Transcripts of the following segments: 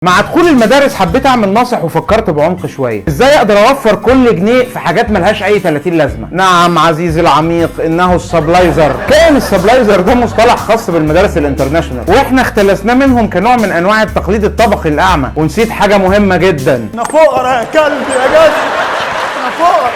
مع دخول المدارس حبيت اعمل ناصح وفكرت بعمق شويه، ازاي اقدر اوفر كل جنيه في حاجات ملهاش اي 30 لازمه. نعم عزيزي العميق، انه السبلايزر. كان السبلايزر ده مصطلح خاص بالمدارس الانترناشونال، واحنا اختلسناه منهم كنوع من انواع التقليد الطبقي الاعمى، ونسيت حاجه مهمه جدا. احنا فقراء يا كلب يا جدع، احنا فقراء،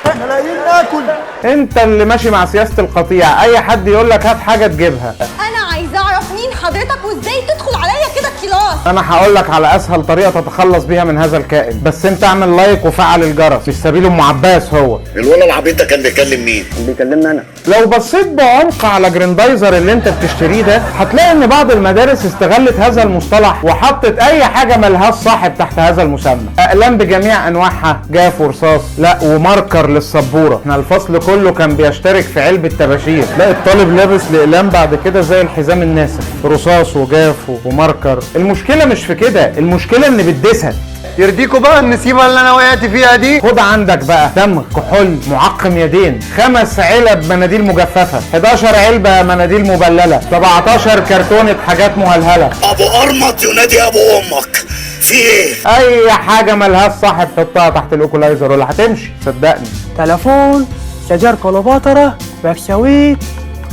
احنا لاقيين ناكل. انت اللي ماشي مع سياسه القطيع، اي حد يقول لك هات حاجه تجيبها. انا عايزه اعرف مين حضرتك وازاي تدخل عليا كده الكلاس. انا هقول لك على اسهل طريقه تتخلص بيها من هذا الكائن، بس انت اعمل لايك وفعل الجرس. مش سبيل ام عباس هو الولد العبيط ده كان بيكلم مين؟ بيكلمني انا. لو بصيت بعمق على جريندايزر اللي انت بتشتريه ده، هتلاقي ان بعض المدارس استغلت هذا المصطلح وحطت اي حاجه ملهاش صاحب تحت هذا المسمى. اقلام بجميع انواعها، جاف ورصاص، لا وماركر للسبوره. احنا الفصل كله كان بيشترك في علبه طباشير. لا الطالب لابس الاقلام بعد كده زي الحزام الناسف، رصاص وجاف وماركر. المشكله مش في كده، المشكله ان بتدسها. يرضيكوا بقى النسيبه اللي انا وقعت فيها دي؟ خد عندك بقى دم، كحول، معقم يدين، 5 علب مناديل مجففه، 11 علبه مناديل مبلله، 17 كرتونه حاجات مهلهله. ابو قرمط ينادي ابو امك، في ايه؟ اي حاجه ملهاش صاحب حطها تحت الاوكولايزر ولا هتمشي صدقني. تليفون، شجر كليوباترا، بكسويت،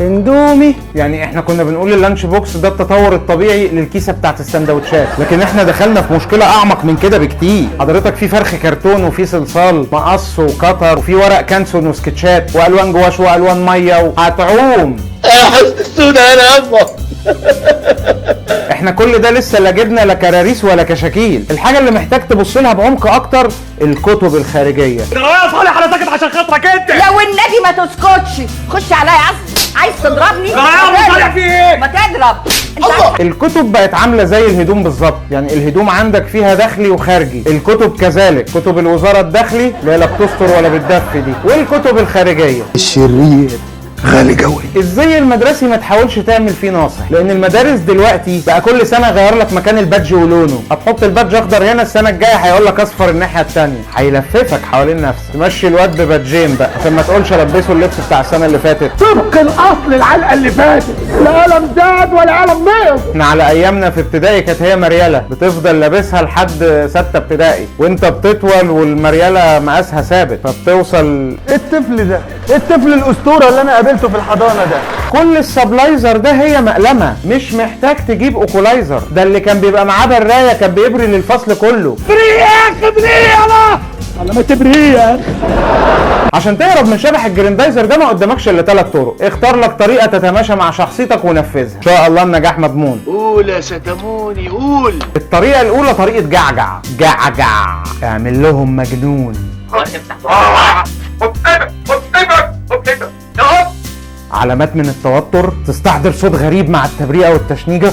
اندومي. يعني احنا كنا بنقول اللانش بوكس ده التطور الطبيعي للكيسه بتاعت السندوتشات، لكن احنا دخلنا في مشكله اعمق من كده بكتير. حضرتك في فرخ كرتون، وفي صلصال مقص وقطر، وفي ورق كانسون وسكتشات والوان جواش والوان ميه وهتعوم. حسستونا انا يابا. احنا كل ده لسه لا جبنا لا كراريس ولا كشاكيل. الحاجه اللي محتاج تبص لها بعمق اكتر الكتب الخارجية. يا صالح انا ساكت عشان خاطرك انت. لو النبي ما تسكتش، خش عليا عايز تضربني؟ يا صالح في ايه؟ ما تضرب. الكتب بقت عامله زي الهدوم بالظبط، يعني الهدوم عندك فيها داخلي وخارجي، الكتب كذلك. كتب الوزاره الداخلي اللي لا بتستر ولا بتدفي دي، والكتب الخارجيه الشرير غالي قوي. الزي المدرسي ما تحاولش تعمل فيه ناصح، لان المدارس دلوقتي بقى كل سنه يغير لك مكان البادج ولونه. هتحط البادج اخضر هنا، السنه الجايه هيقول لك اصفر الناحيه الثانيه، هيلففك حوالين نفسك. تمشي الواد ببادجين بقى عشان ما تقولش لبسه اللبس بتاع السنه اللي فاتت. طبق الاصل العلقه اللي فاتت، لا قلم زاد ولا قلم نقص. احنا على ايامنا في ابتدائي كانت هي مرياله بتفضل لابسها لحد 6 ابتدائي، وانت بتطول والمرياله مقاسها ثابت فبتوصل. ايه الطفل ده؟ ايه الطفل الاسطوره اللي انا قابلته في الحضانه ده؟ كل السبلايزر ده هي مقلمه، مش محتاج تجيب اوكولايزر. ده اللي كان بيبقى معاه برايه كان بيبري للفصل كله. بريه يا اخي، بريه يلا على ما تبريه يا اخي. عشان تهرب من شبح الجريندايزر ده ما قدامكش الا 3 طرق. اختار لك طريقه تتماشى مع شخصيتك ونفذها، ان شاء الله النجاح مضمون. قول يا ستموني قول. الطريقه الاولى طريقه جعجع. جعجع اعمل لهم مجنون. علامات من التوتر، تستحضر صوت غريب مع التبريئه والتشنيجه.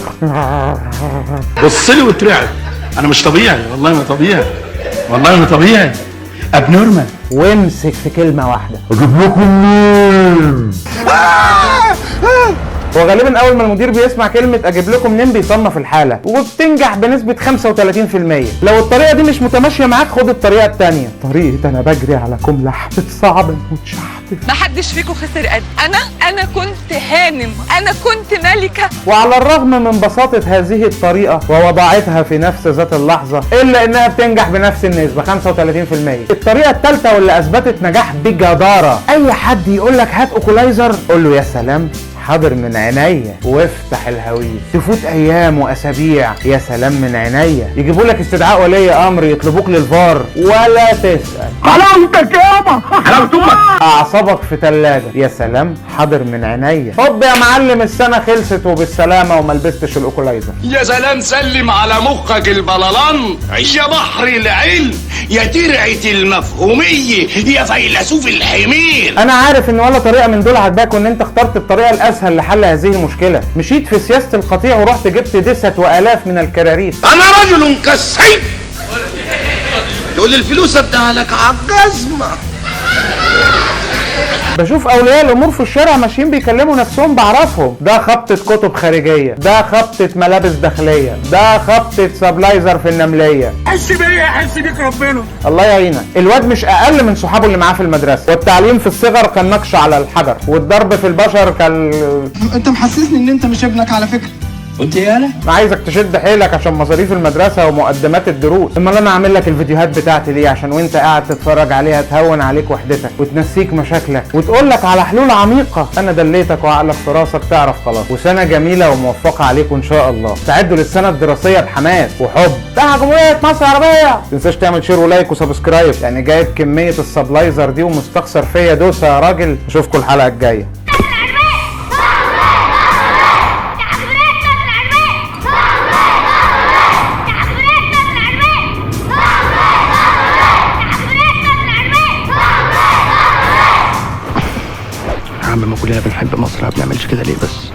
بص لي واترعب، انا مش طبيعي، والله ما طبيعي، والله ما طبيعي، ابنورمال. وامسك في كلمه واحده. اجيب لكم منين؟ هو غالبا اول ما المدير بيسمع كلمه اجيب لكم منين بيصنف الحاله، وبتنجح بنسبه 35%. لو الطريقه دي مش متماشيه معاك خد الطريقه الثانيه، طريقه انا بجري على كم لحم صعب وتشحت. ما حدش فيكم خسر قد انا كنت هانم، انا كنت ملكه. وعلى الرغم من بساطه هذه الطريقه ووضعتها في نفس ذات اللحظه، الا انها بتنجح بنفس النسبه 35%. الطريقه الثالثه واللي اثبتت نجاح بجداره، اي حد يقول لك هات اوكولايزر قول له يا سلام حاضر من عينيا وافتح الهويس. تفوت ايام واسابيع، يا سلام من عينيا. يجيبوا لك استدعاء ولي امر، يطلبوك للفار ولا تسال. حلاوتك يابا، حلاوة امك. اعصابك في ثلاجه، يا سلام حاضر من عينيا. هوب يا معلم السنه خلصت وبالسلامه وما لبستش الاوكولايزر. يا سلام، سلم على مخك البلالان. يا بحر العلم، يا ترعه المفهوميه، يا فيلسوف الحمير. انا عارف ان ولا طريقه من دول عجباك، وان انت اخترت الطريقه الاسهل لحل هذه المشكله. مشيت في سياسه القطيع ورحت جبت دسة والاف من الكراريس. انا رجل كالسيف، تقول الفلوس اديها لك عالجزمه. بشوف اولياء الامور في الشارع ماشيين بيكلموا نفسهم بعرفهم، ده خبطه كتب خارجيه، ده خبطه ملابس داخليه، ده خبطه سبلايزر في النمليه. حس بيا، حس بيك ربنا. الله يعينك. الواد مش اقل من صحابه اللي معاه في المدرسه، والتعليم في الصغر كان نقش على الحجر، والضرب في البشر كان انت محسسني ان انت مش ابنك على فكره. قلت ايه انا؟ انا عايزك تشد حيلك عشان مصاريف المدرسه ومقدمات الدروس. امال انا اعمل لك الفيديوهات بتاعتي ليه؟ عشان وانت قاعد تتفرج عليها تهون عليك وحدتك وتنسيك مشاكلك وتقول لك على حلول عميقه. انا دليتك وعقلك في راسك تعرف خلاص. وسنه جميله وموفقه عليكم ان شاء الله. استعدوا للسنه الدراسيه بحماس وحب. ده جمهوريه مصر العربيه. ما تنساش تعمل شير ولايك وسبسكرايب، يعني جايب كميه السبلايزر دي ومستخسر فيا دوسه يا راجل. اشوفكم الحلقه الجايه. يا عم ما كلنا بنحب مصر، ما بنعملش كده ليه بس؟